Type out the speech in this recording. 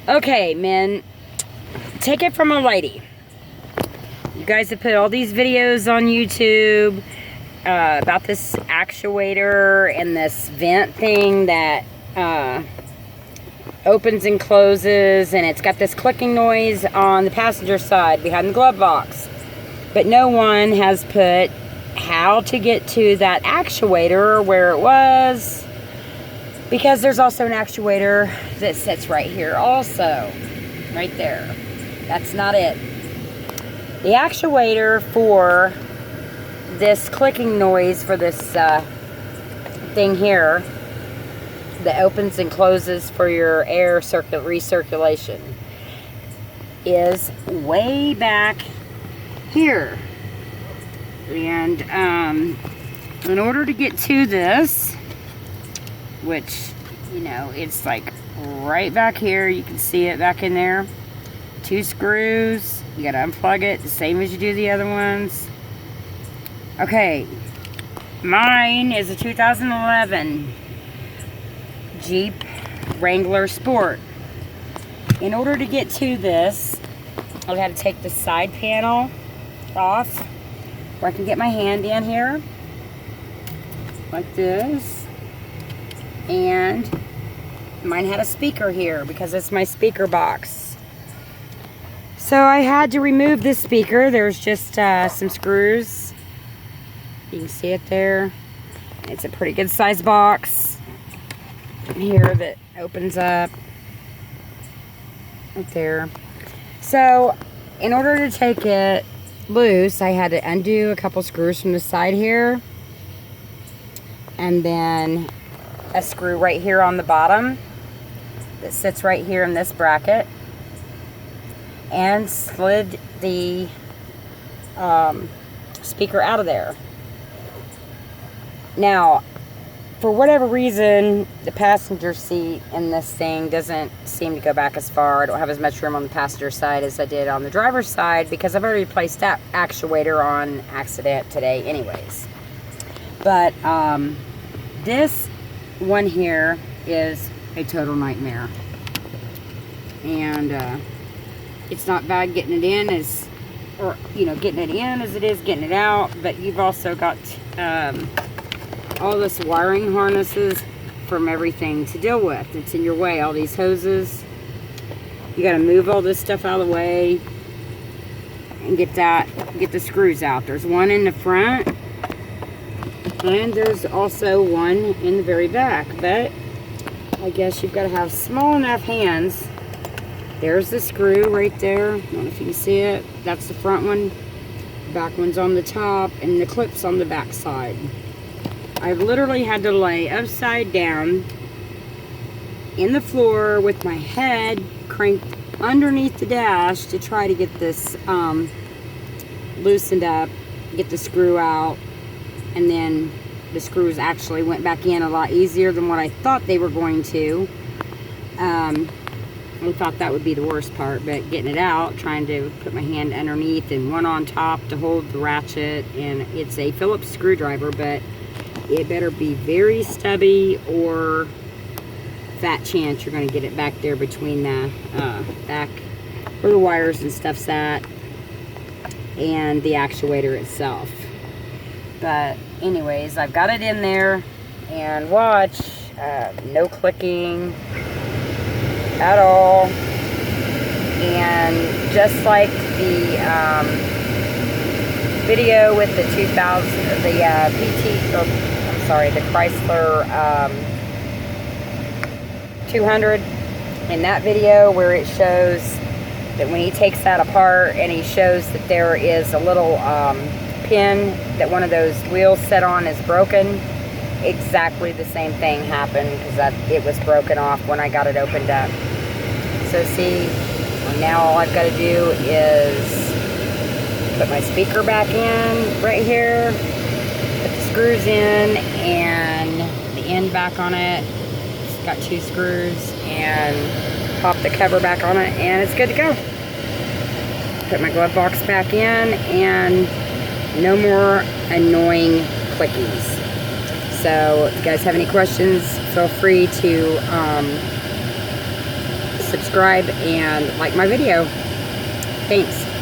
Okay, men, take it from a lady. You guys have put all these videos on YouTube about this actuator and this vent thing that opens and closes, and it's got this clicking noise on the passenger side behind the glove box. But no one has put how to get to that actuator where it was, because there's also an actuator that sits right here also, right there. That's not it. The actuator for this clicking noise for this thing here that opens and closes for your air recirculation is way back here. And in order to get to this, which, you know, it's like right back here, you can see it back in there, 2 screws, you gotta unplug it the same as you do the other ones. Okay, mine is a 2011 Jeep Wrangler Sport. In order to get to this, I had to take the side panel off where I can get my hand in here like this, and mine had a speaker here because it's my speaker box. So I had to remove this speaker. There's just some screws. You can see it there. It's a pretty good size box here that opens up right there. So in order to take it loose, I had to undo a couple screws from the side here, and then a screw right here on the bottom that sits right here in this bracket, and slid the speaker out of there. Now, for whatever reason, the passenger seat in this thing doesn't seem to go back as far. I don't have as much room on the passenger side as I did on the driver's side, because I've already placed that actuator on accident today anyways. But this one here is a total nightmare. And it's not bad getting it in as, or, you know, getting it in as it is getting it out, but you've also got all this wiring harnesses from everything to deal with. It's in your way, all these hoses. You got to move all this stuff out of the way and get the screws out. There's one in the front, and there's also one in the very back, but I guess you've got to have small enough hands. There's the screw right there. I don't know if you can see it. That's the front one. The back one's on the top, and the clip's on the back side. I literally had to lay upside down in the floor with my head cranked underneath the dash to try to get this loosened up, get the screw out, and then the screws actually went back in a lot easier than what I thought they were going to. I thought that would be the worst part, but getting it out, trying to put my hand underneath and one on top to hold the ratchet, and it's a Phillips screwdriver, but it better be very stubby, or fat chance you're going to get it back there between the back where the wires and stuff's at and the actuator itself. But anyways, I've got it in there, and watch, no clicking at all, and just like the video with the 2000, the Chrysler 200, in that video where it shows that when he takes that apart and he shows that there is a little pin that one of those wheels set on is broken, exactly the same thing happened, because it was broken off when I got it opened up. So see, now all I've got to do is put my speaker back in right here, put the screws in and the end back on it. It's got 2 screws, and pop the cover back on it, and it's good to go. Put my glove box back in, and no more annoying clickies. So if you guys have any questions, feel free to subscribe, and like my video. Thanks.